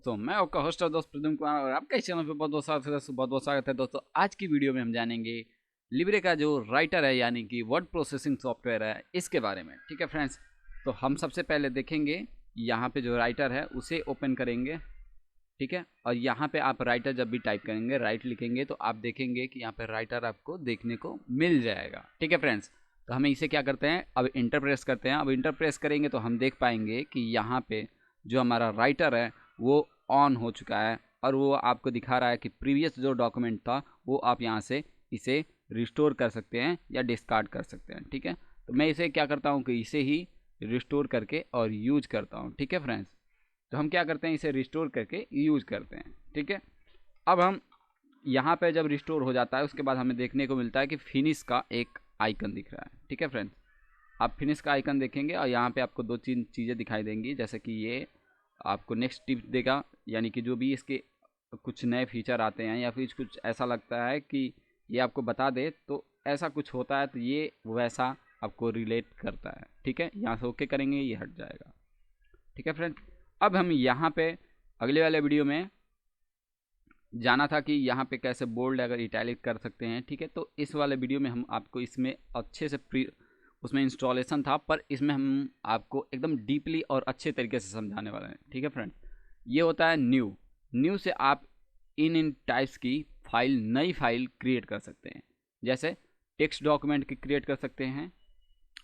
दोस्तों, मैं आपका होस्ट और दोस्त प्रद्युम्न कुमार और आपके चैनल पे बहुत बहुत स्वागत है। दोस्तों आज की वीडियो में हम जानेंगे लिब्रे का जो राइटर है यानी कि वर्ड प्रोसेसिंग सॉफ्टवेयर है इसके बारे में। ठीक है फ्रेंड्स, तो हम सबसे पहले देखेंगे यहाँ पे जो राइटर है उसे ओपन करेंगे। ठीक है, और यहाँ पे आप राइटर जब भी टाइप करेंगे, राइट लिखेंगे, तो आप देखेंगे कि यहाँ पे राइटर आपको देखने को मिल जाएगा। ठीक है फ्रेंड्स, तो हमें इसे क्या करते हैं, अब इंटर प्रेस करते हैं। अब इंटर प्रेस करेंगे तो हम देख पाएंगे कि यहाँ पे जो हमारा राइटर है वो ऑन हो चुका है और वो आपको दिखा रहा है कि प्रीवियस जो डॉक्यूमेंट था वो आप यहाँ से इसे रिस्टोर कर सकते हैं या डिस्कार्ड कर सकते हैं। ठीक है, तो मैं इसे क्या करता हूँ कि इसे ही रिस्टोर करके और यूज करता हूँ। ठीक है फ्रेंड्स, तो हम क्या करते हैं, इसे रिस्टोर करके यूज करते हैं। ठीक है, अब हम यहाँ पे जब रिस्टोर हो जाता है उसके बाद हमें देखने को मिलता है कि फिनिश का एक आइकन दिख रहा है। ठीक है फ्रेंड्स, आप फिनिश का आइकन देखेंगे और यहाँ पे आपको दो तीन चीज़ें दिखाई देंगी, जैसे कि ये आपको नेक्स्ट टिप देगा, यानी कि जो भी इसके कुछ नए फीचर आते हैं या फिर कुछ ऐसा लगता है कि ये आपको बता दे, तो ऐसा कुछ होता है तो ये वैसा आपको रिलेट करता है। ठीक है, यहाँ से ओके करेंगे, ये हट जाएगा। ठीक है फ्रेंड, अब हम यहाँ पे अगले वाले वीडियो में जाना था कि यहाँ पे कैसे बोल्ड अगर इटैलिक कर सकते हैं। ठीक है, तो इस वाले वीडियो में हम आपको इसमें अच्छे से उसमें इंस्टॉलेशन था, पर इसमें हम आपको एकदम डीपली और अच्छे तरीके से समझाने वाले हैं। ठीक है फ्रेंड, ये होता है न्यू से आप इन टाइप्स की फाइल, नई फाइल क्रिएट कर सकते हैं, जैसे टेक्स्ट डॉक्यूमेंट की क्रिएट कर सकते हैं।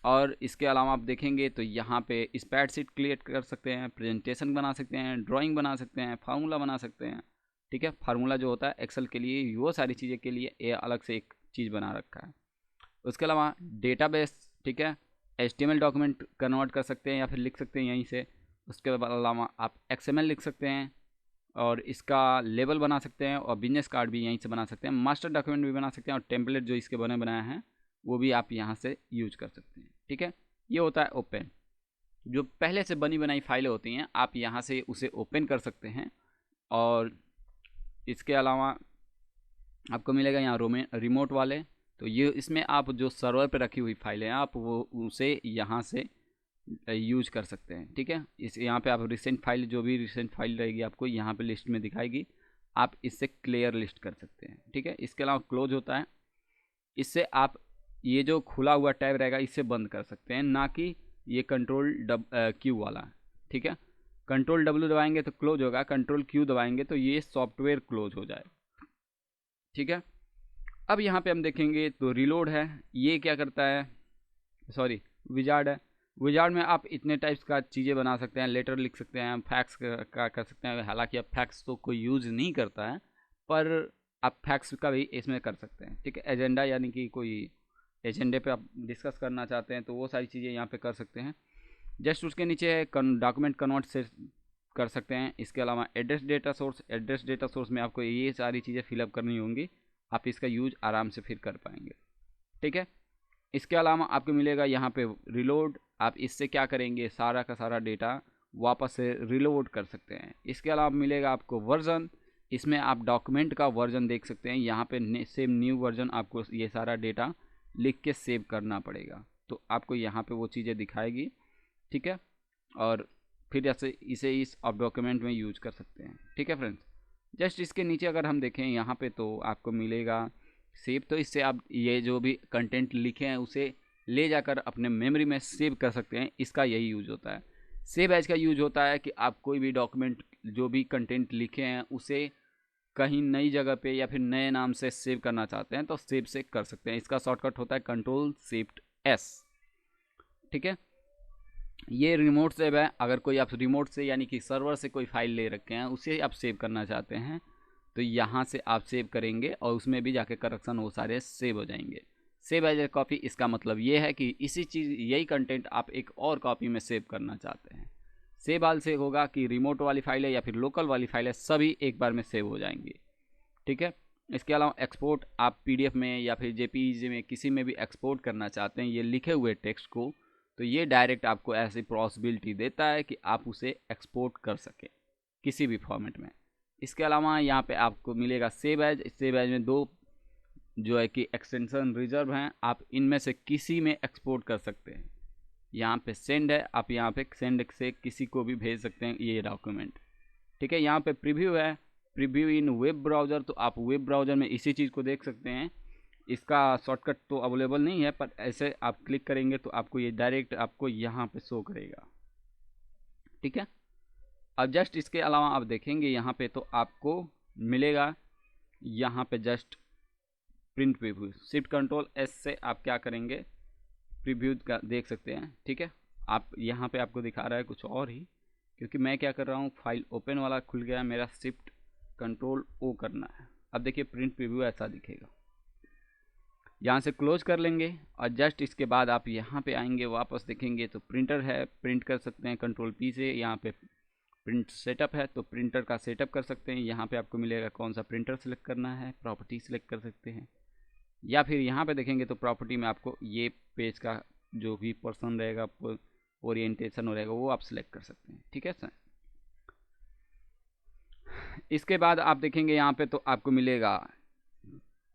और इसके अलावा आप देखेंगे तो यहाँ पे स्प्रेडशीट क्रिएट कर सकते हैं, प्रेजेंटेशन बना सकते हैं, ड्राइंग बना सकते हैं, फार्मूला बना सकते हैं। ठीक है, फार्मूला जो होता है एक्सेल के लिए, वो सारी चीज़ें के लिए ये अलग से एक चीज़ बना रखा है। उसके अलावा डेटाबेस, ठीक है, HTML डॉक्यूमेंट कन्वर्ट कर सकते हैं या फिर लिख सकते हैं यहीं से। उसके अलावा आप XML लिख सकते हैं और इसका लेबल बना सकते हैं और बिजनेस कार्ड भी यहीं से बना सकते हैं, मास्टर डॉक्यूमेंट भी बना सकते हैं और टेम्पलेट जो इसके बनाए हैं वो भी आप यहाँ से यूज कर सकते हैं। ठीक है, ये होता है ओपन। जो पहले से बनी बनाई फाइलें होती हैं आप यहाँ से उसे ओपन कर सकते हैं। और इसके अलावा आपको मिलेगा यहाँ रिमोट वाले, तो ये इसमें आप जो सर्वर पे रखी हुई फाइलें हैं आप वो उसे यहाँ से यूज कर सकते हैं। ठीक है, इस यहाँ पे आप रिसेंट फाइल, जो भी रिसेंट फाइल रहेगी आपको यहाँ पे लिस्ट में दिखाएगी, आप इससे क्लियर लिस्ट कर सकते हैं। ठीक है, इसके अलावा क्लोज होता है, इससे आप ये जो खुला हुआ टैब रहेगा इससे बंद कर सकते हैं, ना कि ये कंट्रोल क्यू वाला। ठीक है, कंट्रोल W दबाएंगे तो क्लोज होगा, कंट्रोल Q दबाएंगे तो ये सॉफ्टवेयर क्लोज हो जाएगा। ठीक है, अब यहाँ पे हम देखेंगे तो रिलोड है, ये क्या करता है, सॉरी विजार्ड है। विजार्ड में आप इतने टाइप्स का चीज़ें बना सकते हैं, लेटर लिख सकते हैं, फैक्स का कर सकते हैं। हालांकि अब फैक्स तो कोई यूज़ नहीं करता है, पर आप फैक्स का भी इसमें कर सकते हैं। ठीक है, एजेंडा यानी कि कोई एजेंडे पे आप डिस्कस करना चाहते हैं तो वो सारी चीज़ें यहाँ पे कर सकते हैं। जस्ट उसके नीचे है डॉक्यूमेंट कन्वर्ट से कर सकते हैं। इसके अलावा एड्रेस डेटा सोर्स में आपको ये सारी चीज़ें फिलअप करनी होंगी, आप इसका यूज आराम से फिर कर पाएंगे। ठीक है, इसके अलावा आपको मिलेगा यहाँ पे रिलोड, आप इससे क्या करेंगे, सारा का सारा डेटा वापस से रिलोड कर सकते हैं। इसके अलावा मिलेगा आपको वर्जन, इसमें आप डॉक्यूमेंट का वर्जन देख सकते हैं। यहाँ पे सेम न्यू वर्जन आपको ये सारा डेटा लिख के सेव करना पड़ेगा, तो आपको यहाँ पे वो चीज़ें दिखाएगी। ठीक है, और फिर ऐसे इसे इस आप डॉक्यूमेंट में यूज कर सकते हैं। ठीक है फ्रेंड्स, जस्ट इसके नीचे अगर हम देखें यहाँ पे तो आपको मिलेगा सेव, तो इससे आप ये जो भी कंटेंट लिखे हैं उसे ले जाकर अपने मेमोरी में सेव कर सकते हैं। इसका यही यूज होता है। सेव एज का यूज होता है कि आप कोई भी डॉक्यूमेंट, जो भी कंटेंट लिखे हैं उसे कहीं नई जगह पे या फिर नए नाम से सेव करना चाहते हैं तो सेव से कर सकते हैं। इसका शॉर्टकट होता है Ctrl+Shift+S। ठीक है, ये रिमोट सेव है। अगर कोई आप रिमोट से यानी कि सर्वर से कोई फाइल ले रखे हैं उसे आप सेव करना चाहते हैं तो यहाँ से आप सेव करेंगे और उसमें भी जाके करेक्शन वो सारे सेव हो जाएंगे। सेव एज ए कॉपी, इसका मतलब ये है कि इसी चीज़, यही कंटेंट आप एक और कॉपी में सेव करना चाहते हैं। सेव आल से होगा कि रिमोट वाली फाइल है या फिर लोकल वाली फाइल है, सभी एक बार में सेव हो जाएंगी। ठीक है, इसके अलावा एक्सपोर्ट, आप PDF में या फिर JPEG में किसी में भी एक्सपोर्ट करना चाहते हैं ये लिखे हुए टेक्स्ट को, तो ये डायरेक्ट आपको ऐसी पॉसिबिलिटी देता है कि आप उसे एक्सपोर्ट कर सकें किसी भी फॉर्मेट में। इसके अलावा यहाँ पे आपको मिलेगा सेव एज में दो जो है कि एक्सटेंशन रिजर्व हैं, आप इनमें से किसी में एक्सपोर्ट कर सकते हैं। यहाँ पे सेंड है, आप यहाँ पे सेंड से किसी को भी भेज सकते हैं ये डॉक्यूमेंट। ठीक है। यहाँ पे प्रीव्यू है, प्रीव्यू इन वेब ब्राउज़र, तो आप वेब ब्राउज़र में इसी चीज़ को देख सकते हैं। इसका शॉर्टकट तो अवेलेबल नहीं है, पर ऐसे आप क्लिक करेंगे तो आपको ये डायरेक्ट आपको यहाँ पे शो करेगा, ठीक है। अब जस्ट इसके अलावा आप देखेंगे यहाँ पे तो आपको मिलेगा यहाँ पे just print preview, shift control S से आप क्या करेंगे, प्रीव्यू का देख सकते हैं, ठीक है। आप यहाँ पे आपको दिखा रहा है कुछ और ही, क्योंकि मैं क्या कर रहा हूँ, फाइल ओपन वाला खुल गया, मेरा शिफ्ट कंट्रोल ओ करना है। अब देखिए प्रिंट प्रीव्यू ऐसा दिखेगा। यहाँ से क्लोज कर लेंगे और जस्ट इसके बाद आप यहाँ पे आएंगे, वापस देखेंगे तो प्रिंटर है, प्रिंट कर सकते हैं कंट्रोल पी से। यहाँ पे प्रिंट सेटअप है तो प्रिंटर का सेटअप कर सकते हैं। यहाँ पे आपको मिलेगा कौन सा प्रिंटर सेलेक्ट करना है, प्रॉपर्टी सेलेक्ट कर सकते हैं, या फिर यहाँ पे देखेंगे तो प्रॉपर्टी में आपको ये पेज का जो भी पर्सन रहेगा, ओरिएंटेशन रहेगा, वो आप सिलेक्ट कर सकते हैं, ठीक है सर। इसके बाद आप देखेंगे यहाँ पे तो आपको मिलेगा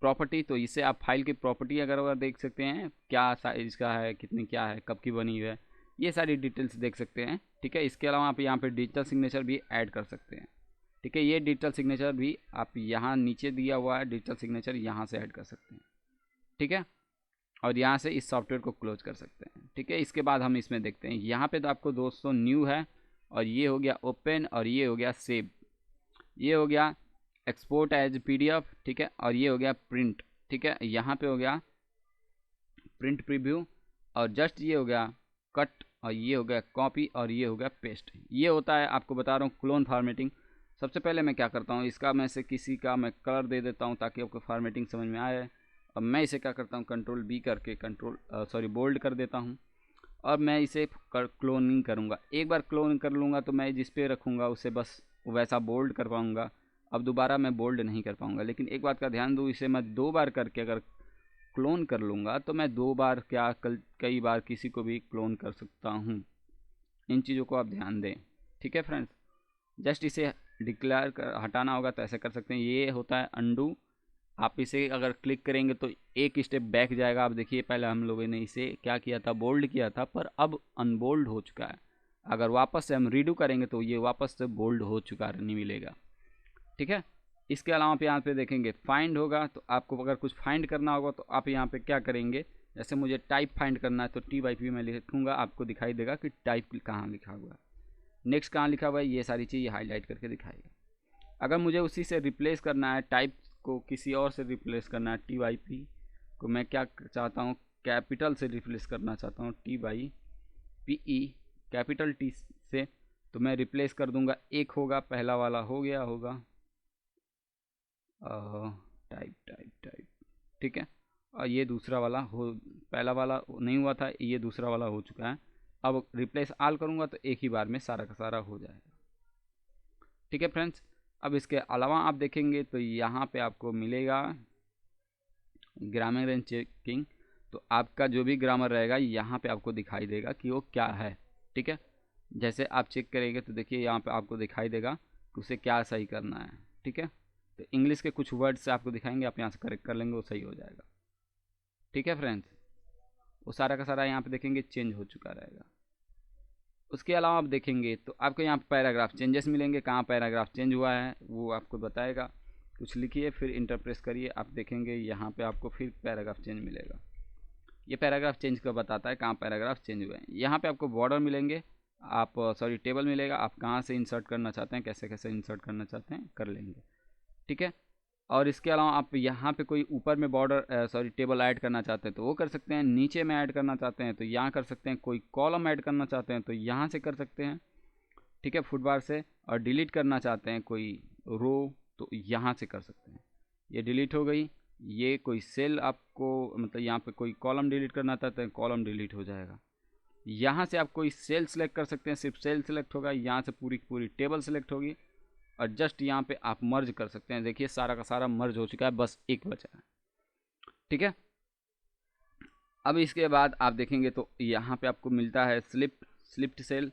प्रॉपर्टी, तो इससे आप फाइल की प्रॉपर्टी अगर देख सकते हैं, क्या साइज का है, कितनी क्या है, कब की बनी हुई है, ये सारी डिटेल्स देख सकते हैं, ठीक है। इसके अलावा आप यहाँ पे डिजिटल सिग्नेचर भी ऐड कर सकते हैं, ठीक है। ये डिजिटल सिग्नेचर भी आप यहाँ नीचे दिया हुआ है, डिजिटल सिग्नेचर यहाँ से ऐड कर सकते हैं, ठीक है। और यहाँ से इस सॉफ्टवेयर को क्लोज कर सकते हैं, ठीक है। इसके बाद हम इसमें देखते हैं, यहाँ पे तो आपको दोस्तों न्यू है, और ये हो गया ओपन, और ये हो गया सेव, ये हो गया एक्सपोर्ट एज पीडीएफ, ठीक है। और ये हो गया प्रिंट, ठीक है। यहाँ पे हो गया प्रिंट प्रीव्यू, और जस्ट ये हो गया कट, और ये हो गया कॉपी, और ये हो गया पेस्ट। ये होता है, आपको बता रहा हूँ, क्लोन फॉर्मेटिंग। सबसे पहले मैं क्या करता हूँ, इसका मैं से किसी का मैं कलर दे देता हूँ ताकि आपको फॉर्मेटिंग समझ में आए। अब मैं इसे क्या करता हूँ, कंट्रोल बी करके बोल्ड कर देता हूँ, और मैं इसे क्लोनिंग करूँगा। एक बार क्लोन कर लूँगा तो मैं जिस पे रखूँगा उसे बस वैसा बोल्ड कर पाऊँगा, अब दोबारा मैं बोल्ड नहीं कर पाऊँगा। लेकिन एक बात का ध्यान दूँ, इसे मैं 2 बार करके अगर क्लोन कर लूँगा तो मैं 2 बार क्या कई बार किसी को भी क्लोन कर सकता हूँ। इन चीज़ों को आप ध्यान दें, ठीक है फ्रेंड्स। जस्ट इसे डिक्लेयर कर हटाना होगा तो ऐसे कर सकते हैं। ये होता है अंडू, आप इसे अगर क्लिक करेंगे तो एक स्टेप बैक जाएगा। आप देखिए पहले हम लोगों ने इसे क्या किया था, बोल्ड किया था, पर अब अनबोल्ड हो चुका है। अगर वापस से हम रीडू करेंगे तो ये वापस से बोल्ड हो चुका नहीं मिलेगा, ठीक है। इसके अलावा आप यहाँ पे देखेंगे फाइंड होगा, तो आपको अगर कुछ फाइंड करना होगा तो आप यहाँ पे क्या करेंगे, जैसे मुझे टाइप फाइंड करना है तो TYP में लिखूँगा, आपको दिखाई देगा कि टाइप कहाँ लिखा हुआ है, नेक्स्ट कहाँ लिखा हुआ है, ये सारी चीज़ हाईलाइट करके दिखाएगा। अगर मुझे उसी से रिप्लेस करना है, टाइप को किसी और से रिप्लेस करना है, TYP को मैं क्या चाहता हूँ, कैपिटल से रिप्लेस करना चाहता हूँ, TYPE कैपिटल T से, तो मैं रिप्लेस कर दूंगा। एक होगा, पहला वाला हो गया होगा टाइप, ठीक है। और ये दूसरा वाला हो, पहला वाला नहीं हुआ था, ये दूसरा वाला हो चुका है। अब रिप्लेस आल करूँगा तो एक ही बार में सारा का सारा हो जाएगा, ठीक है फ्रेंड्स। अब इसके अलावा आप देखेंगे तो यहाँ पे आपको मिलेगा ग्रामर एंड चेकिंग, तो आपका जो भी ग्रामर रहेगा यहाँ पे आपको दिखाई देगा कि वो क्या है, ठीक है। जैसे आप चेक करेंगे तो देखिए यहाँ पे आपको दिखाई देगा कि उसे क्या सही करना है, ठीक है। तो इंग्लिश के कुछ वर्ड से आपको दिखाएंगे, आप यहाँ से करेक्ट कर लेंगे, वो सही हो जाएगा, ठीक है फ्रेंड्स। वो सारा का सारा यहाँ पे देखेंगे चेंज हो चुका रहेगा। उसके अलावा आप देखेंगे तो आपको यहाँ पैराग्राफ चेंजेस मिलेंगे, कहाँ पैराग्राफ चेंज हुआ है वो आपको बताएगा। कुछ लिखिए फिर इंटर प्रेस करिए, आप देखेंगे यहाँ पे आपको फिर पैराग्राफ चेंज मिलेगा। ये पैराग्राफ चेंज का बताता है कहाँ पैराग्राफ चेंज हुए हैं। यहाँ पे आपको बॉर्डर मिलेंगे, आप टेबल मिलेगा, आप कहाँ से इंसर्ट करना चाहते हैं, कैसे कैसे इंसर्ट करना चाहते हैं कर लेंगे, ठीक है। और इसके अलावा आप यहाँ पे कोई ऊपर में बॉर्डर टेबल ऐड करना चाहते हैं तो वो कर सकते हैं, नीचे में ऐड करना चाहते हैं तो यहाँ कर सकते हैं, कोई कॉलम ऐड करना चाहते हैं तो यहाँ से कर सकते हैं, ठीक है, फुटबार से। और डिलीट करना चाहते हैं कोई रो तो यहाँ से कर सकते हैं। ये डिलीट हो गई। ये कोई सेल आपको मतलब यहाँ पे कोई कॉलम डिलीट करना चाहते हैं, कॉलम डिलीट हो जाएगा। यहाँ से आप कोई सेल सेलेक्ट कर सकते हैं, सिर्फ सेल सेलेक्ट होगा, यहाँ से पूरी पूरी टेबल सेलेक्ट होगी, और जस्ट यहाँ पे आप मर्ज कर सकते हैं। देखिए सारा का सारा मर्ज हो चुका है, बस एक बचा है, ठीक है। अब इसके बाद आप देखेंगे तो यहाँ पे आपको मिलता है स्लिप्ट सेल,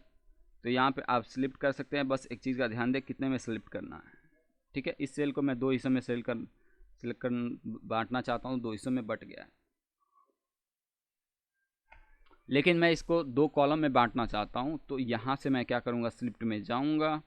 तो यहाँ पे आप स्लिप्ट कर सकते हैं। बस एक चीज़ का ध्यान दें कितने में स्लिप्ट करना है, ठीक है। इस सेल को मैं 2 हिस्सों में सिलेक्ट कर बांटना चाहता हूँ, 2 हिस्सों में बट गया है, लेकिन मैं इसको 2 कॉलम में बांटना चाहता हूँ। तो यहाँ से मैं क्या करूँगा, स्लिप्ट में जाऊँगा,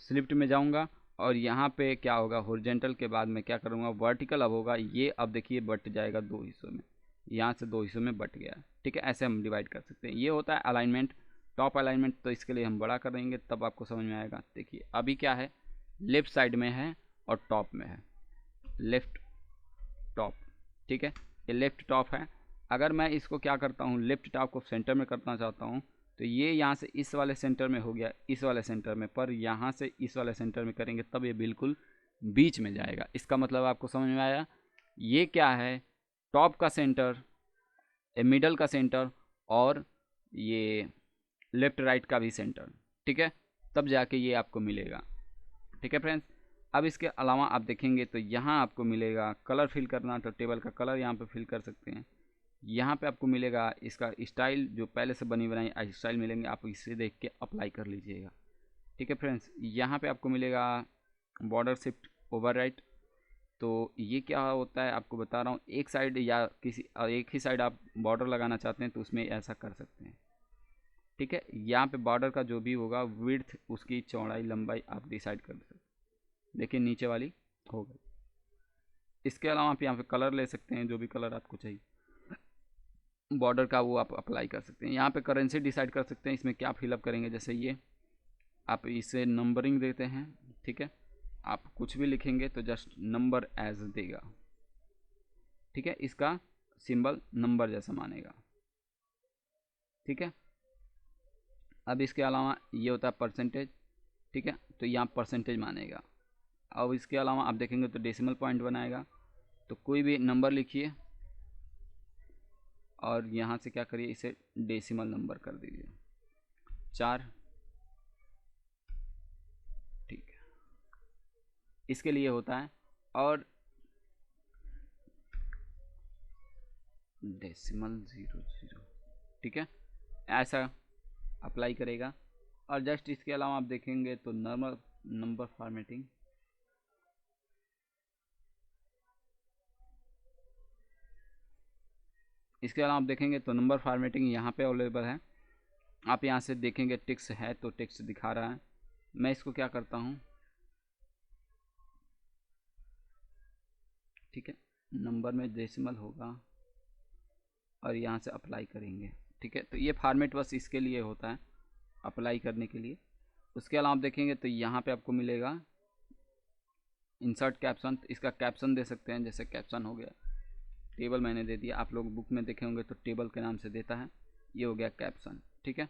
स्लिप्ट में जाऊंगा और यहाँ पे क्या होगा, हॉरिजॉन्टल के बाद मैं क्या करूँगा, वर्टिकल अब होगा ये, अब देखिए बट जाएगा 2 हिस्सों में, यहाँ से 2 हिस्सों में बट गया। ठीक है, ऐसे हम डिवाइड कर सकते हैं। ये होता है अलाइनमेंट, टॉप अलाइनमेंट। तो इसके लिए हम बड़ा कर देंगे तब आपको समझ में आएगा। देखिए अभी क्या है, लेफ्ट साइड में है और टॉप में है, लेफ्ट टॉप। ठीक है, ये लेफ्ट टॉप है। अगर मैं इसको क्या करता हूँ, लेफ्ट टॉप को सेंटर में करना चाहता हूँ तो ये यहाँ से इस वाले सेंटर में हो गया, इस वाले सेंटर में, पर यहाँ से इस वाले सेंटर में करेंगे तब ये बिल्कुल बीच में जाएगा। इसका मतलब आपको समझ में आया, ये क्या है, टॉप का सेंटर, मिडल का सेंटर और ये लेफ्ट राइट का भी सेंटर। ठीक है, तब जाके ये आपको मिलेगा। ठीक है फ्रेंड्स, अब इसके अलावा आप देखेंगे तो यहाँ आपको मिलेगा कलर फिल करना, तो टेबल का कलर यहाँ पे फिल कर सकते हैं। यहाँ पे आपको मिलेगा इसका स्टाइल, जो पहले से बनी बनाई स्टाइल मिलेंगे, आप इसे देख के अप्लाई कर लीजिएगा। ठीक है फ्रेंड्स, यहाँ पे आपको मिलेगा बॉर्डर शिफ्ट ओवरराइट। तो ये क्या होता है आपको बता रहा हूँ, एक साइड या किसी एक ही साइड आप बॉर्डर लगाना चाहते हैं तो उसमें ऐसा कर सकते हैं। ठीक है, यहाँ पे बॉर्डर का जो भी होगा विड्थ, उसकी चौड़ाई लंबाई आप डिसाइड कर सकते हैं। देखिए नीचे वाली हो गई। इसके अलावा आप यहाँ पे कलर ले सकते हैं, जो भी कलर आपको चाहिए बॉर्डर का वो आप अप्लाई कर सकते हैं। यहाँ पे करेंसी डिसाइड कर सकते हैं, इसमें क्या फिलअप करेंगे। जैसे ये आप इसे नंबरिंग देते हैं। ठीक है, आप कुछ भी लिखेंगे तो जस्ट नंबर एज देगा। ठीक है, इसका सिंबल नंबर जैसा मानेगा। ठीक है, अब इसके अलावा ये होता है परसेंटेज। ठीक है, तो यहाँ परसेंटेज मानेगा। अब इसके अलावा आप देखेंगे तो डेसिमल पॉइंट बनाएगा। तो कोई भी नंबर लिखिए और यहाँ से क्या करिए, इसे डेसिमल नंबर कर दीजिए 4। ठीक है, इसके लिए होता है। और डेसिमल 00। ठीक है, ऐसा अप्लाई करेगा। और जस्ट इसके अलावा आप देखेंगे तो नॉर्मल नंबर फॉर्मेटिंग, इसके अलावा आप देखेंगे तो नंबर फॉर्मेटिंग यहाँ पे अवेलेबल है। आप यहाँ से देखेंगे टेक्स्ट है तो टेक्स्ट दिखा रहा है। मैं इसको क्या करता हूँ, ठीक है, नंबर में डेसिमल होगा और यहाँ से अप्लाई करेंगे। ठीक है, तो ये फॉर्मेट बस इसके लिए होता है, अप्लाई करने के लिए। उसके अलावा आप देखेंगे तो यहाँ पे आपको मिलेगा इंसर्ट कैप्शन। इसका कैप्शन दे सकते हैं, जैसे कैप्शन हो गया, टेबल मैंने दे दिया, आप लोग बुक में देखे होंगे तो टेबल के नाम से देता है, ये हो गया कैप्शन। ठीक है,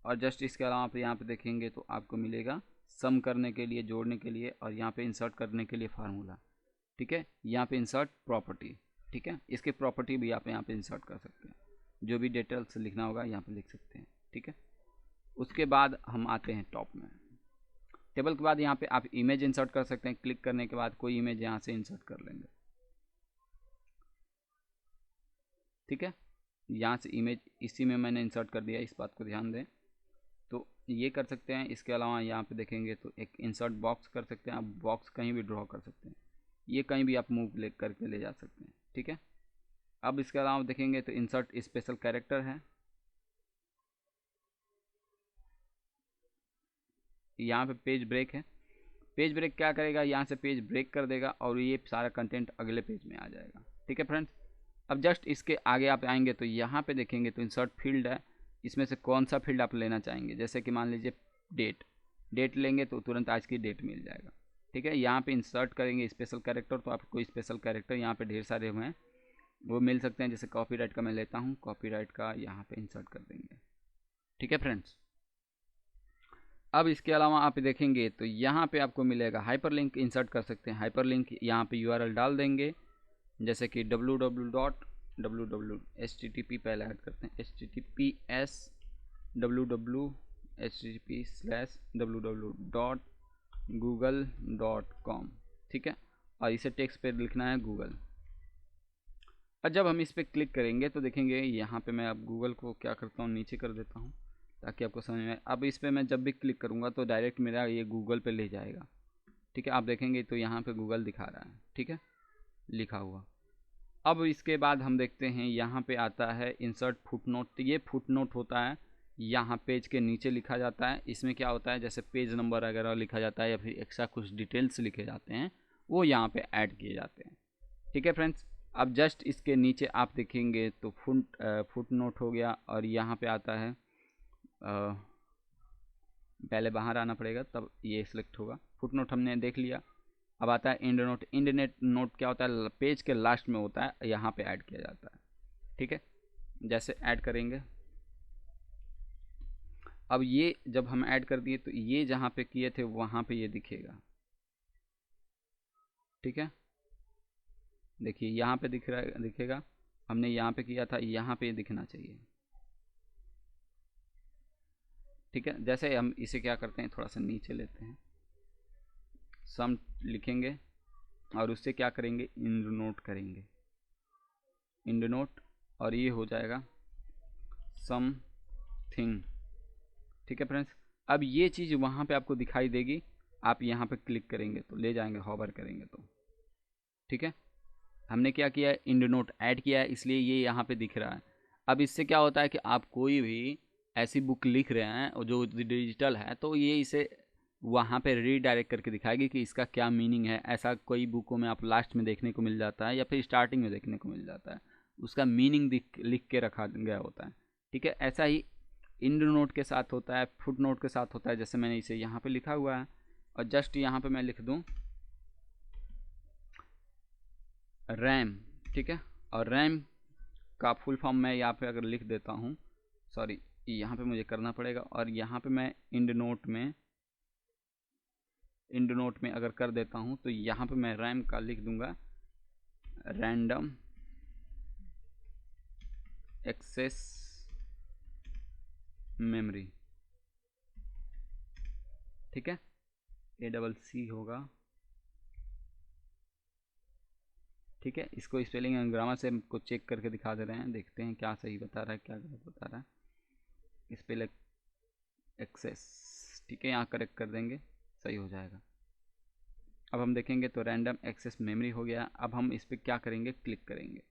और जस्ट इसके अलावा आप यहाँ पे देखेंगे तो आपको मिलेगा सम करने के लिए, जोड़ने के लिए, और यहाँ पे इंसर्ट करने के लिए फार्मूला। ठीक है, यहाँ पे इंसर्ट प्रॉपर्टी। ठीक है, इसके प्रॉपर्टी भी आप यहाँ पे इंसर्ट कर सकते हैं, जो भी डिटेल्स लिखना होगा यहाँ पे लिख सकते हैं। ठीक है, उसके बाद हम आते हैं टॉप में। टेबल के बाद यहाँ पे आप इमेज इंसर्ट कर सकते हैं, क्लिक करने के बाद कोई इमेज यहाँ से इंसर्ट कर लेंगे। ठीक है, यहाँ से इमेज इसी में मैंने इंसर्ट कर दिया, इस बात को ध्यान दें। तो ये कर सकते हैं। इसके अलावा यहाँ पे देखेंगे तो एक इंसर्ट बॉक्स कर सकते हैं, आप बॉक्स कहीं भी ड्रॉ कर सकते हैं, ये कहीं भी आप मूव ले करके ले जा सकते हैं। ठीक है, अब इसके अलावा देखेंगे तो इंसर्ट स्पेशल कैरेक्टर है, यहाँ पे पेज ब्रेक है। पेज ब्रेक क्या करेगा, यहाँ से पेज ब्रेक कर देगा और ये सारा कंटेंट अगले पेज में आ जाएगा। ठीक है फ्रेंड्स, अब जस्ट इसके आगे आप आएंगे तो यहाँ पे देखेंगे तो इंसर्ट फील्ड है, इसमें से कौन सा फील्ड आप लेना चाहेंगे। जैसे कि मान लीजिए डेट लेंगे तो तुरंत आज की डेट मिल जाएगा। ठीक है, यहाँ पे इंसर्ट करेंगे स्पेशल कैरेक्टर, तो आपको स्पेशल कैरेक्टर यहाँ पे ढेर सारे हुए हैं वो मिल सकते हैं। जैसे कॉपीराइट का मैं लेता हूँ, कॉपीराइट का यहाँ पे इंसर्ट कर देंगे। ठीक है फ्रेंड्स, अब इसके अलावा आप देखेंगे तो यहाँ पे आपको मिलेगा हाइपरलिंक, इंसर्ट कर सकते हैं हाइपरलिंक। यहाँ पे यूआरएल डाल देंगे, जैसे कि www http पहले ऐड करते हैं, https://www.google.com। ठीक है, और इसे टेक्स्ट पे लिखना है गूगल। और जब हम इस पर क्लिक करेंगे तो देखेंगे यहाँ पे मैं अब गूगल को क्या करता हूँ, नीचे कर देता हूँ ताकि आपको समझ में आए। अब इस पर मैं जब भी क्लिक करूँगा तो डायरेक्ट मेरा ये गूगल पे ले जाएगा। ठीक है, आप देखेंगे तो यहाँ पे गूगल दिखा रहा है। ठीक है, लिखा हुआ। अब इसके बाद हम देखते हैं यहाँ पे आता है इंसर्ट फुटनोट। ये फुटनोट होता है, यहाँ पेज के नीचे लिखा जाता है। इसमें क्या होता है, जैसे पेज नंबर वगैरह लिखा जाता है या फिर एक्स्ट्रा कुछ डिटेल्स लिखे जाते हैं, वो यहाँ पे ऐड किए जाते हैं। ठीक है फ्रेंड्स, अब जस्ट इसके नीचे आप देखेंगे तो फुट नोट हो गया, और यहाँ पे आता है पहले बाहर आना पड़ेगा तब ये सिलेक्ट होगा। फुट नोट हमने देख लिया। अब आता है एंड नोट। एंड नोट क्या होता है, पेज के लास्ट में होता है, यहाँ पे ऐड किया जाता है। ठीक है, जैसे ऐड करेंगे, अब ये जब हम ऐड कर दिए तो ये जहाँ पे किए थे वहाँ पे ये दिखेगा। ठीक है, देखिए यहाँ पे दिखेगा, हमने यहाँ पे किया था, यहाँ पे दिखना चाहिए। ठीक है, जैसे हम इसे क्या करते हैं, थोड़ा सा नीचे लेते हैं, सम लिखेंगे और उससे क्या करेंगे, इंड नोट करेंगे, इंड नोट, और ये हो जाएगा समथिंग। ठीक है फ्रेंड्स, अब ये चीज़ वहाँ पे आपको दिखाई देगी, आप यहाँ पे क्लिक करेंगे तो ले जाएंगे, हॉवर करेंगे तो। ठीक है, हमने क्या किया है, इंड नोट ऐड किया है, इसलिए ये यहाँ पे दिख रहा है। अब इससे क्या होता है कि आप कोई भी ऐसी बुक लिख रहे हैं और जो डिजिटल है, तो ये इसे वहाँ पे रीडायरेक्ट करके दिखाएगी कि इसका क्या मीनिंग है। ऐसा कोई बुकों में आप लास्ट में देखने को मिल जाता है या फिर स्टार्टिंग में देखने को मिल जाता है, उसका मीनिंग लिख के रखा गया होता है। ठीक है, ऐसा ही इंड नोट के साथ होता है, फुट नोट के साथ होता है। जैसे मैंने इसे यहाँ पे लिखा हुआ है और जस्ट यहाँ पे मैं लिख दूँ रैम। ठीक है, और रैम का फुल फॉर्म मैं यहाँ पे अगर लिख देता हूँ, सॉरी यहाँ पे मुझे करना पड़ेगा, और यहाँ पे मैं इंड नोट में अगर कर देता हूँ तो यहाँ पे मैं रैम का लिख दूंगा रैंडम एक्सेस मेमोरी। ठीक है, ACC होगा। ठीक है, इसको स्पेलिंग एंड ग्रामर से हमको चेक करके दिखा दे रहे हैं, देखते हैं क्या सही बता रहा है क्या गलत बता रहा है। स्पेल एक्सेस, ठीक है, यहाँ करेक्ट कर देंगे, सही हो जाएगा। अब हम देखेंगे तो रैंडम एक्सेस मेमोरी हो गया। अब हम इस पर क्या करेंगे, क्लिक करेंगे।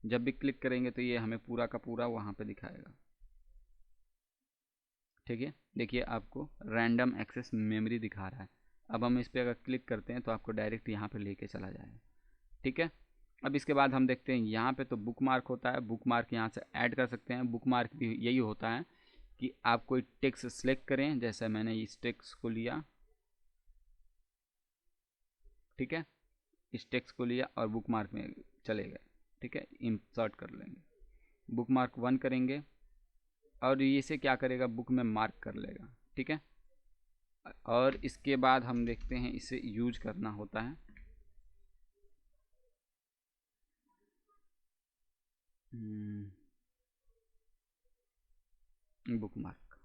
जब भी क्लिक करेंगे तो ये हमें पूरा का पूरा वहाँ पे दिखाएगा। ठीक है, देखिए आपको रैंडम एक्सेस मेमोरी दिखा रहा है। अब हम इस पर अगर क्लिक करते हैं तो आपको डायरेक्ट यहाँ पे लेके चला जाएगा। ठीक है, अब इसके बाद हम देखते हैं यहाँ पे तो बुक मार्क होता है, बुक मार्क यहाँ से ऐड कर सकते हैं। बुक मार्क भी यही होता है कि आप कोई टेक्स्ट सेलेक्ट करें, जैसे मैंने इस टेक्स्ट को लिया। ठीक है, इस टेक्स्ट को लिया और बुक मार्क में चले गए। ठीक है, इंसर्ट कर लेंगे, बुक मार्क 1 करेंगे और इसे क्या करेगा, बुक में मार्क कर लेगा। ठीक है, और इसके बाद हम देखते हैं इसे यूज करना होता है। Book mark.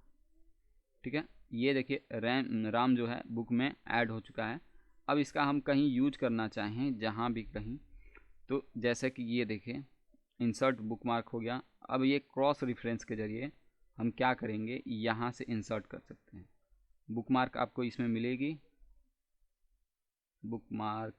ठीक है, ये देखिए राम जो है बुक में ऐड हो चुका है। अब इसका हम कहीं यूज करना चाहें, जहाँ भी कहीं, तो जैसे कि ये देखिए इंसर्ट बुक मार्क हो गया। अब ये क्रॉस रेफरेंस के जरिए हम क्या करेंगे, यहाँ से इंसर्ट कर सकते हैं। बुक मार्क आपको इसमें मिलेगी, बुक मार्क,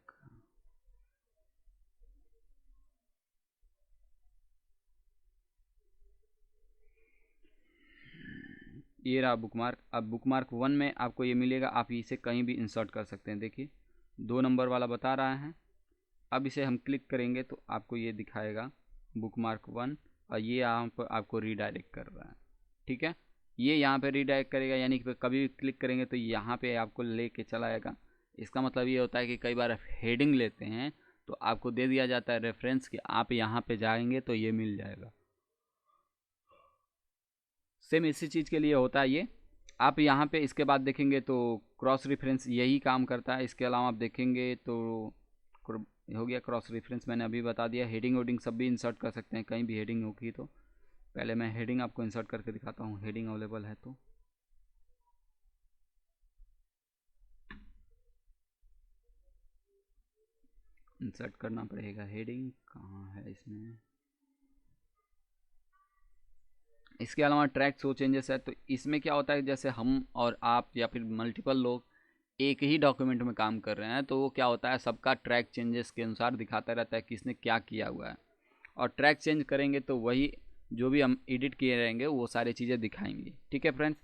ये रहा बुक मार्क। अब बुक मार्क 1 में आपको ये मिलेगा, आप इसे कहीं भी इंसर्ट कर सकते हैं। देखिए 2 नंबर वाला बता रहा है। अब इसे हम क्लिक करेंगे तो आपको ये दिखाएगा बुक मार्क 1, और ये यहाँ पर आपको रीडायरेक्ट कर रहा है। ठीक है, ये यहाँ पे रीडायरेक्ट करेगा, यानी कि कभी भी क्लिक करेंगे तो यहाँ पे आपको लेके चला आएगा। इसका मतलब ये होता है कि कई बार हेडिंग लेते हैं तो आपको दे दिया जाता है रेफरेंस कि आप यहाँ पे जाएंगे तो ये मिल जाएगा। सेम इसी चीज़ के लिए होता है ये। आप यहाँ पे इसके बाद देखेंगे तो क्रॉस रेफरेंस यही काम करता है। इसके अलावा आप देखेंगे तो हो गया क्रॉस रेफरेंस, मैंने अभी बता दिया। हेडिंग वोडिंग सब भी इंसर्ट कर सकते हैं, कहीं भी हेडिंग होगी तो। पहले मैं हेडिंग आपको इंसर्ट करके दिखाता हूँ, हेडिंग अवेलेबल है तो। इंसर्ट करना पड़ेगा, हेडिंग कहाँ है इसमें। इसके अलावा ट्रैक शो चेंजेस है, तो इसमें क्या होता है, जैसे हम और आप या फिर मल्टीपल लोग एक ही डॉक्यूमेंट में काम कर रहे हैं, तो वो क्या होता है, सबका ट्रैक चेंजेस के अनुसार दिखाता रहता है किसने क्या किया हुआ है। और ट्रैक चेंज करेंगे तो वही जो भी हम एडिट किए रहेंगे वो सारी चीज़ें दिखाएंगे। ठीक है फ्रेंड्स,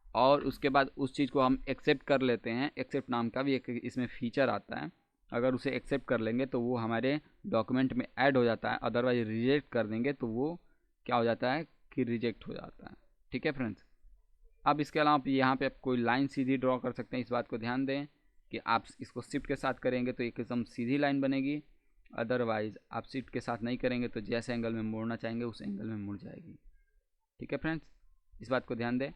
और उसके बाद उस चीज़ को हम एक्सेप्ट कर लेते हैं। एक्सेप्ट नाम का भी एक इसमें फीचर आता है, अगर उसे एक्सेप्ट कर लेंगे तो वो हमारे डॉक्यूमेंट में ऐड हो जाता है, अदरवाइज रिजेक्ट कर देंगे तो वो क्या हो जाता है कि रिजेक्ट हो जाता है। ठीक है फ्रेंड्स, अब इसके अलावा आप यहाँ पे आप कोई लाइन सीधी ड्रॉ कर सकते हैं। इस बात को ध्यान दें कि आप इसको शिफ्ट के साथ करेंगे तो एकदम सीधी लाइन बनेगी, अदरवाइज आप शिफ्ट के साथ नहीं करेंगे तो जैसे एंगल में मोड़ना चाहेंगे उस एंगल में मुड़ जाएगी। ठीक है फ्रेंड्स, इस बात को ध्यान दें।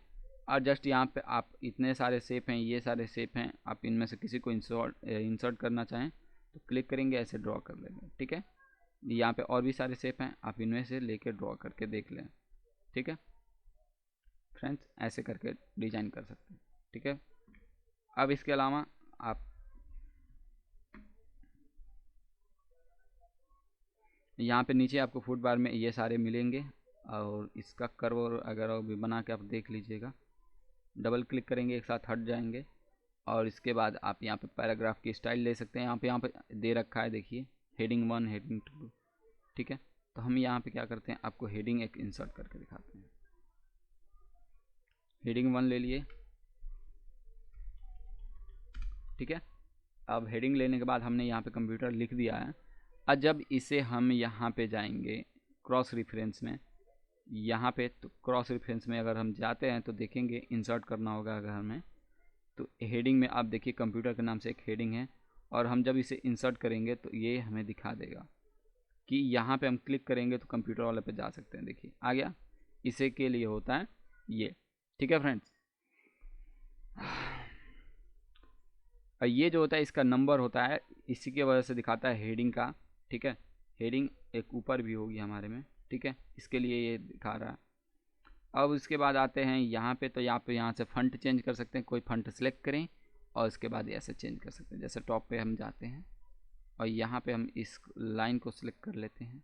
और जस्ट यहाँ पे आप इतने सारे शेप हैं, ये सारे शेप हैं, आप इनमें से किसी को इंसर्ट करना चाहें तो क्लिक करेंगे, ऐसे ड्रॉ कर लेंगे। ठीक है, यहाँ पे और भी सारे शेप हैं, आप इनमें से लेके ड्रॉ करके देख लें। ठीक है फ्रेंड्स, ऐसे करके डिजाइन कर सकते हैं। ठीक है, अब इसके अलावा आप यहाँ पे नीचे आपको फुट बार में ये सारे मिलेंगे, और इसका कर्व अगर भी बना के आप देख लीजिएगा। डबल क्लिक करेंगे, एक साथ हट जाएंगे, और इसके बाद आप यहाँ पे पैराग्राफ की स्टाइल ले सकते हैं। यहाँ पे दे रखा है, देखिए हेडिंग 1, हेडिंग 2। ठीक है, तो हम यहाँ पे क्या करते हैं, आपको हेडिंग एक इंसर्ट करके दिखाते हैं। हेडिंग 1 ले लिए। ठीक है, अब हेडिंग लेने के बाद हमने यहाँ पे कंप्यूटर लिख दिया है। अब जब इसे हम यहाँ पे जाएंगे क्रॉस रेफरेंस में, यहाँ पे तो क्रॉस रेफरेंस में अगर हम जाते हैं तो देखेंगे इंसर्ट करना होगा अगर हमें, तो हेडिंग में आप देखिए कंप्यूटर के नाम से एक हेडिंग है, और हम जब इसे इंसर्ट करेंगे तो ये हमें दिखा देगा कि यहाँ पे हम क्लिक करेंगे तो कंप्यूटर वाले पे जा सकते हैं। देखिए आ गया, इसे के लिए होता है ये। ठीक है फ्रेंड्स, और ये जो होता है इसका नंबर होता है, इसी की वजह से दिखाता है हेडिंग का। ठीक है, हेडिंग एक ऊपर भी होगी हमारे में। ठीक है, इसके लिए ये दिखा रहा है। अब इसके बाद आते हैं यहाँ पे, तो यहाँ से फंट चेंज कर सकते हैं, कोई फंट सेलेक्ट करें और इसके बाद ऐसे चेंज कर सकते हैं। जैसे टॉप पे हम जाते हैं और यहाँ पे हम इस लाइन को सिलेक्ट कर लेते हैं,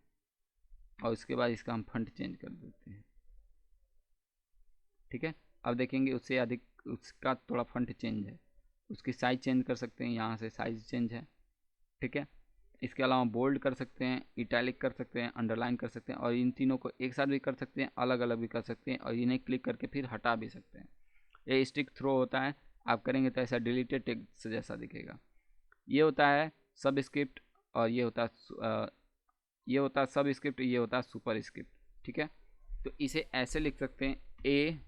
और इसके बाद इसका हम फंट चेंज कर देते हैं। ठीक है, अब देखेंगे उससे अधिक उसका थोड़ा फंट चेंज है, उसकी साइज चेंज कर सकते हैं, यहाँ से साइज चेंज है। ठीक है, इसके अलावा बोल्ड कर सकते हैं, इटैलिक कर सकते हैं, अंडरलाइन कर सकते हैं, और इन तीनों को एक साथ भी कर सकते हैं, अलग अलग भी कर सकते हैं, और इन्हें क्लिक करके फिर हटा भी सकते हैं। ये स्टिक थ्रो होता है, आप करेंगे तो ऐसा डिलीटेड टेक्स्ट जैसा दिखेगा। ये होता है सब स्क्रिप्ट, और ये होता है सब स्क्रिप्ट, ये होता है सुपर स्क्रिप्ट। ठीक है, तो इसे ऐसे लिख सकते हैं ए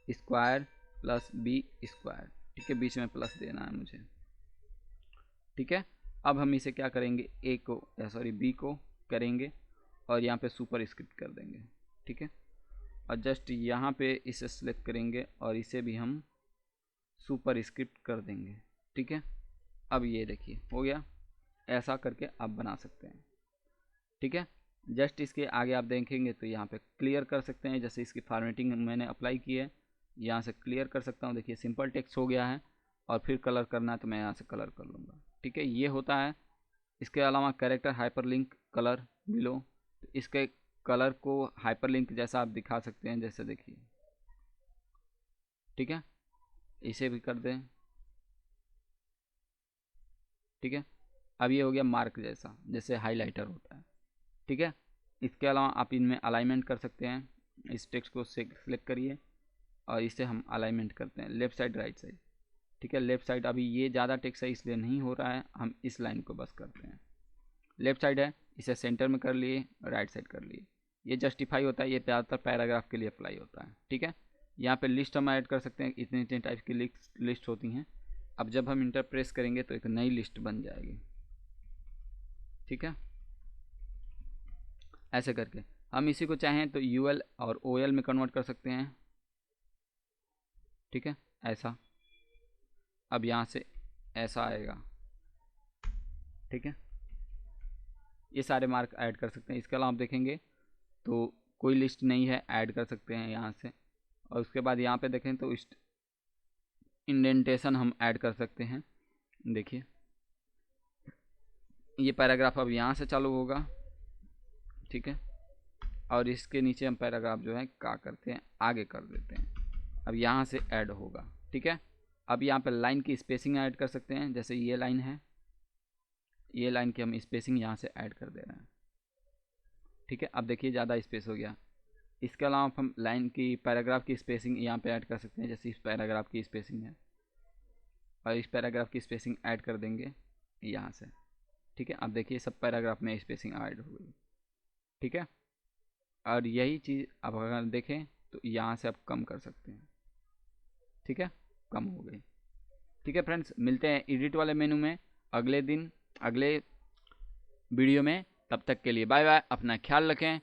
स्क्वायर प्लस बी स्क्वायर। ठीक है, बीच में प्लस देना है मुझे। ठीक है, अब हम इसे क्या करेंगे, ए को बी को करेंगे और यहाँ पे सुपर स्क्रिप्ट कर देंगे। ठीक है, और जस्ट यहाँ पे इसे सेलेक्ट करेंगे और इसे भी हम सुपर स्क्रिप्ट कर देंगे। ठीक है, अब ये देखिए हो गया, ऐसा करके आप बना सकते हैं। ठीक है, जस्ट इसके आगे आप देखेंगे तो यहाँ पे क्लियर कर सकते हैं, जैसे इसकी फॉर्मेटिंग मैंने अप्लाई की है, यहाँ से क्लियर कर सकता हूँ। देखिए सिंपल टेक्स्ट हो गया है, और फिर कलर करना है तो मैं यहाँ से कलर कर लूँगा। ठीक है, ये होता है। इसके अलावा कैरेक्टर हाइपरलिंक कलर बिलो, तो इसके कलर को हाइपरलिंक जैसा आप दिखा सकते हैं, जैसे देखिए। ठीक है, इसे भी कर दें। ठीक है, अब ये हो गया मार्क जैसा, जैसे हाइलाइटर होता है। ठीक है, इसके अलावा आप इनमें अलाइनमेंट कर सकते हैं। इस टेक्स्ट को सेलेक्ट करिए और इसे हम अलाइनमेंट करते हैं लेफ़्ट साइड राइट साइड। ठीक है, लेफ़्ट साइड अभी ये ज़्यादा टेक्स्ट है इसलिए नहीं हो रहा है, हम इस लाइन को बस करते हैं। लेफ़्ट साइड है, इसे सेंटर में कर लिए, राइट साइड कर लिए। ये जस्टिफाई होता है, ये ज़्यादातर पैराग्राफ के लिए अप्लाई होता है। ठीक है, यहाँ पे लिस्ट हम ऐड कर सकते हैं, इतने इतने टाइप की लिस्ट होती हैं। अब जब हम इंटर प्रेस करेंगे तो एक नई लिस्ट बन जाएगी। ठीक है, ऐसे करके हम इसी को चाहें तो यूएल और ओएल में कन्वर्ट कर सकते हैं। ठीक है, ऐसा अब यहाँ से ऐसा आएगा। ठीक है, ये सारे मार्क ऐड कर सकते हैं। इसके अलावा आप देखेंगे तो कोई लिस्ट नहीं है, ऐड कर सकते हैं यहाँ से। और उसके बाद यहाँ पे देखें तो इंडेंटेशन हम ऐड कर सकते हैं। देखिए ये पैराग्राफ अब यहाँ से चालू होगा। ठीक है, और इसके नीचे हम पैराग्राफ जो है क्या करते हैं, आगे कर देते हैं। अब यहाँ से ऐड होगा। ठीक है, अब यहाँ पे लाइन की स्पेसिंग ऐड कर सकते हैं, जैसे ये लाइन है, ये लाइन की हम स्पेसिंग यहाँ से ऐड कर दे रहे हैं। ठीक है, अब देखिए ज़्यादा स्पेस हो गया। इसके अलावा हम लाइन की पैराग्राफ की स्पेसिंग यहाँ पे ऐड कर सकते हैं, जैसे इस पैराग्राफ की स्पेसिंग है, और इस पैराग्राफ की स्पेसिंग ऐड कर देंगे यहाँ से। ठीक है, अब देखिए सब पैराग्राफ में स्पेसिंग ऐड हो गई। ठीक है, और यही चीज़ अब अगर देखें तो यहाँ से आप कम कर सकते हैं। ठीक है, कम हो गई। ठीक है फ्रेंड्स, मिलते हैं एडिट वाले मेनू में अगले दिन अगले वीडियो में। तब तक के लिए बाय बाय, अपना ख्याल रखें।